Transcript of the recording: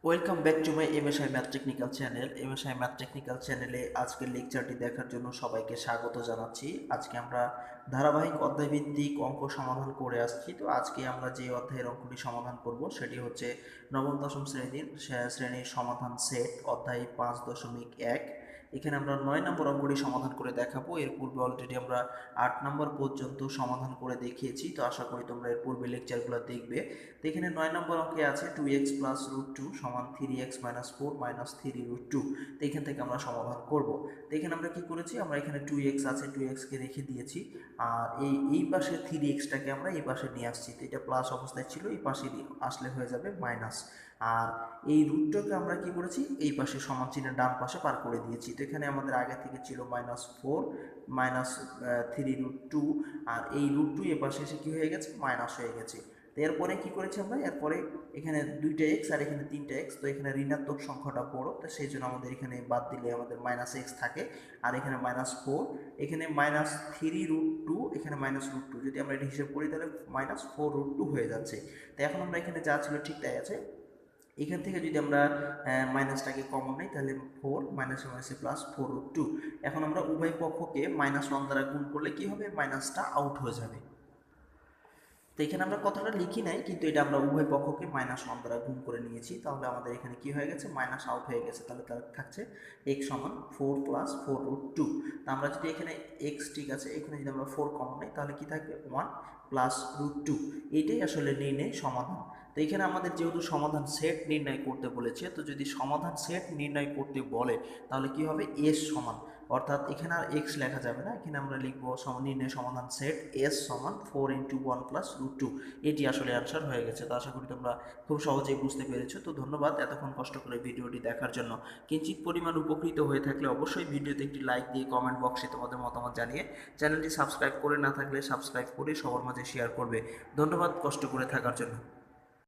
Welcome back to my MSI math technical channel. MSI math technical চ্যানেলে আজকের লেকচারটি দেখার জন্য সবাইকে স্বাগত জানাচ্ছি। আজকে আমরা ধারাবাহিক অধ্যায়ভিত্তিক অঙ্ক সমাধান করে আসছি। তো আজকে আমরা যে অধ্যায়ের অঙ্কটি সমাধান করব সেটি হচ্ছে নবম-দশম শ্রেণীর সমাধান সেট অধ্যায় 5.1। এখানে আমরা 9 নম্বর অঙ্কটি সমাধান করে দেখাবো। এর পূর্বে অলরেডি আমরা 8 নম্বর পর্যন্ত সমাধান করে দেখিয়েছি, তো আশা করি তোমরা এর পূর্বে লেকচারগুলো দেখবে। তো এখানে 9 নম্বর অঙ্কে আছে 2x প্লাস রুট 2 সমান 3x মাইনাস 4 মাইনাস 3 রুট 2। তো এখান থেকে আমরা সমাধান করব। তো এখানে আমরা কি করেছি, আমরা এখানে 2x আছে, 2x কে রেখে দিয়েছি, আর এই পাশে 3xটাকে আমরা এই পাশে নিয়ে আসছি। তো এটা প্লাস অবস্থায় ছিল, এই পাশে আসলে হয়ে যাবে মাইনাস। আর এই রুটটাকে আমরা কি করেছি, এই পাশে সমান চিহ্নের ডান পাশে পার করে দিয়েছি। তো এখানে আমাদের আগে থেকে ছিল -4 মাইনাস 3 রুট 2, আর এই রুট 2 এ পাশে এসে কি হয়ে গেছে, মাইনাস হয়ে গেছে। তো এরপরে কি করেছি আমরা, এরপরে এখানে 2টা এক্স আর এখানে 3টা এক্স, তো এখানে ঋণাত্মক সংখ্যাটা বড়, তো সেই জন্য আমাদের এখানে বাদ দিলে আমাদের -x থাকে, আর এখানে -4, এখানে -3 রুট 2, এখানে -√2। যদি আমরা এটা হিসেব করি তাহলে -4 রুট 2 হয়ে যাচ্ছে। তো এখন আমরা এখানে যা ছিল ঠিক তাই আছে। এখান থেকে যদি আমরা মাইনাসটাকে কমন নেই তাহলে 4 মাইনাসে মাইনাসে প্লাস 4 রুট 2। এখন আমরা উভয় পক্ষকে -1 দ্বারা গুণ করলে কি হবে, মাইনাসটা আউট হয়ে যাবে। তো এখানে আমরা কথাটা লিখি নাই, কিন্তু এটা আমরা উভয় পক্ষকে -1 দ্বারা গুণ করে নিয়েছি। তাহলে আমাদের এখানে কি হয়ে গেছে, মাইনাস আউট হয়ে গেছে। তাহলে থাকছে x সমান 4 প্লাস 4 রুট 2। তা আমরা যদি এখানে x ঠিক আছে, এখানে যদি আমরা 4 কমন নেই তাহলে কি থাকবে, 1 প্লাস রুট 2। এটাই আসলে নির্ণয় সমাধান। তো এখানে আমাদের যেহেতু সমাধান সেট নির্ণয় করতে বলেছে, তো যদি সমাধান সেট নির্ণয় করতে বলে তাহলে কি হবে, s সমান, অর্থাৎ এখানে আর x লেখা যাবে না, এখানে আমরা লিখবো নির্ণয় সমাধান সেট s সমান 4 × 1 প্লাস রুট 2। এটি আসলে অ্যান্সার হয়ে গেছে। তো আশা করি তোমরা খুব সহজেই বুঝতে পেরেছো। তো ধন্যবাদ এতক্ষণ কষ্ট করে ভিডিওটি দেখার জন্য। কিঞ্চিত পরিমাণ উপকৃত হয়ে থাকলে অবশ্যই ভিডিওতে একটি লাইক দিয়ে কমেন্ট বক্সে তোমাদের মতামত জানিয়ে চ্যানেলটি সাবস্ক্রাইব করে না থাকলে সাবস্ক্রাইব করে সবার মাঝে শেয়ার করবে। ধন্যবাদ কষ্ট করে থাকার জন্য।